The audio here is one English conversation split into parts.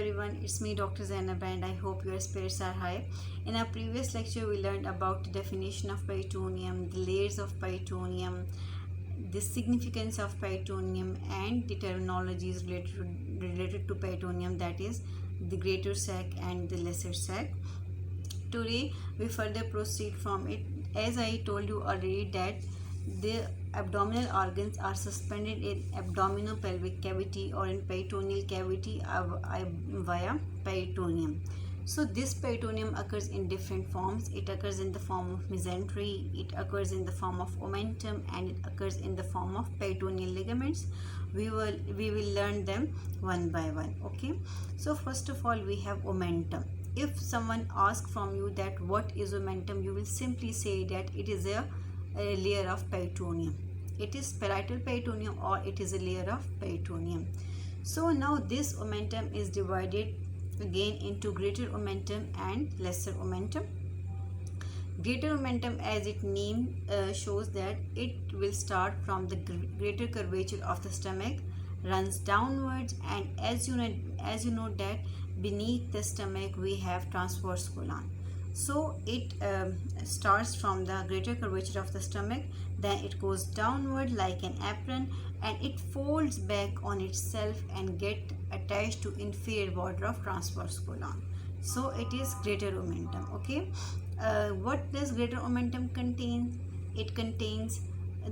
everyone, it's me Dr. Zainab and I hope your spirits are high. In our previous lecture we learned about the definition of peritoneum, the layers of peritoneum, the significance of peritoneum and the terminologies related to peritoneum, that is the greater sac and the lesser sac. Today we further proceed from it. As I told you already that the abdominal organs are suspended in abdominal pelvic cavity or in peritoneal cavity via peritoneum. So this peritoneum occurs in different forms. It occurs in the form of mesentry, it occurs in the form of omentum, and it occurs in the form of peritoneal ligaments. We will learn them one by one. Okay, so first of all we have omentum. If someone asks from you that what is omentum, you will simply say that it is a layer of peritoneum. It is parietal peritoneum or it is a layer of peritoneum. So now this omentum is divided again into greater omentum and lesser omentum. Greater omentum, as its name shows, that it will start from the greater curvature of the stomach, runs downwards, and as you know that beneath the stomach we have transverse colon. So it starts from the greater curvature of the stomach, then it goes downward like an apron and it folds back on itself and get attached to inferior border of transverse colon. So it is greater omentum. Okay, what does greater omentum contain? It contains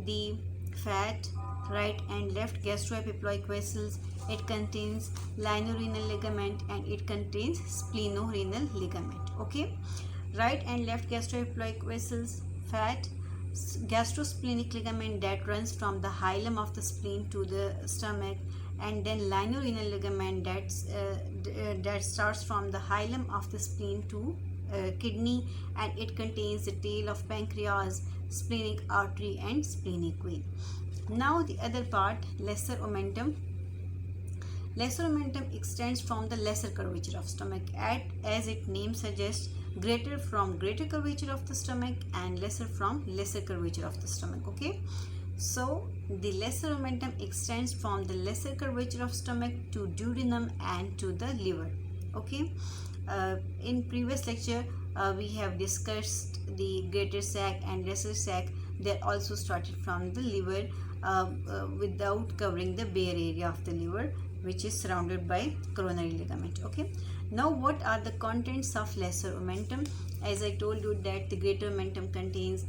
the fat, right and left gastroepiploic vessels, it contains lienorenal ligament, and it contains splenorenal ligament. Okay, right and left gastroepiploic vessels, fat, gastrosplenic ligament that runs from the hilum of the spleen to the stomach, and then lienorenal ligament that starts from the hilum of the spleen to kidney, and it contains the tail of pancreas, splenic artery and splenic vein. Now the other part, lesser omentum. Lesser omentum extends from the lesser curvature of stomach, as its name suggests, greater from greater curvature of the stomach and lesser from lesser curvature of the stomach. Okay, so the lesser omentum extends from the lesser curvature of stomach to duodenum and to the liver. Okay, in previous lecture we have discussed the greater sac and lesser sac. They also started from the liver without covering the bare area of the liver, which is surrounded by coronary ligament. Okay, now what are the contents of lesser omentum? As I told you that the greater omentum contains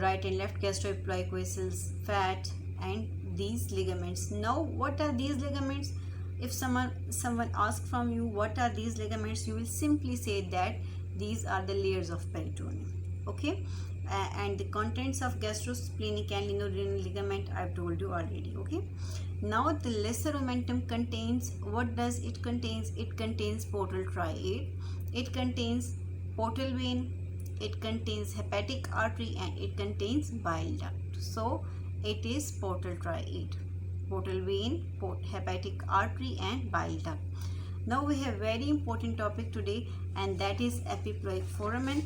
right and left gastroepiploic vessels, fat and these ligaments. Now what are these ligaments? If someone asks from you what are these ligaments, you will simply say that these are the layers of peritoneum. Okay, and the contents of gastrosplenic and lienorenal ligament I've told you already. Okay, now the lesser omentum contains, what does it contains? It contains portal triad, it contains portal vein, it contains hepatic artery, and it contains bile duct. So it is portal triad, portal vein, hepatic artery and bile duct. Now we have very important topic today, and that is epiploic foramen.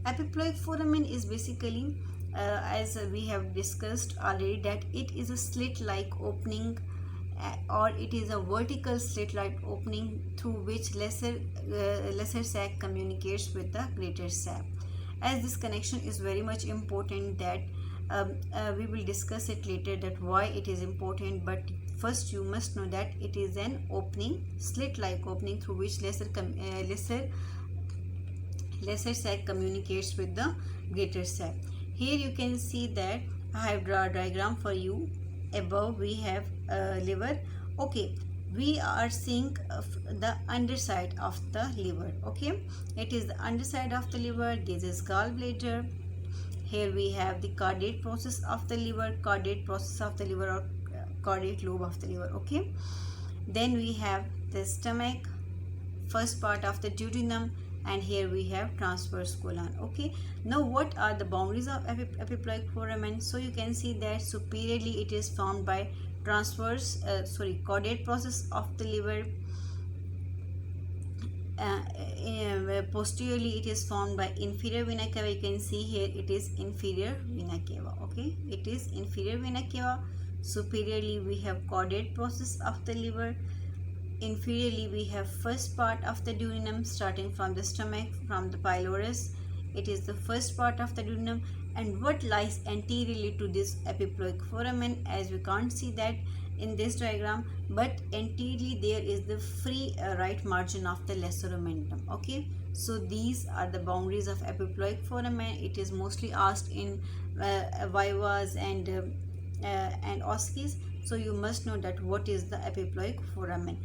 Epiploic foramen is basically, as we have discussed already, that it is a slit-like opening or it is a vertical slit-like opening through which lesser sac communicates with the greater sac. As this connection is very much important, that we will discuss it later, that why it is important, but first you must know that it is an opening, slit-like opening through which lesser sac communicates with the greater sac. Here you can see that I have drawn a diagram for you. Above we have liver. Okay, we are seeing the underside of the liver. Okay, it is the underside of the liver. This is gallbladder. Here we have the caudate process of the liver, caudate process of the liver, or caudate lobe of the liver. Okay, then we have the stomach, first part of the duodenum, and here we have transverse colon. Okay, now what are the boundaries of epiploic foramen? So you can see that superiorly it is formed by caudate process of the liver. Posteriorly it is formed by inferior vena cava. You can see here it is inferior vena cava. Okay, it is inferior vena cava. Superiorly we have caudate process of the liver. Inferiorly we have first part of the duodenum starting from the stomach, from the pylorus. It is the first part of the duodenum. And what lies anteriorly to this epiploic foramen, as we can't see that in this diagram, but anteriorly there is the free right margin of the lesser omentum. Okay, so these are the boundaries of epiploic foramen. It is mostly asked in vivas and OSCEs. So you must know that what is the epiploic foramen.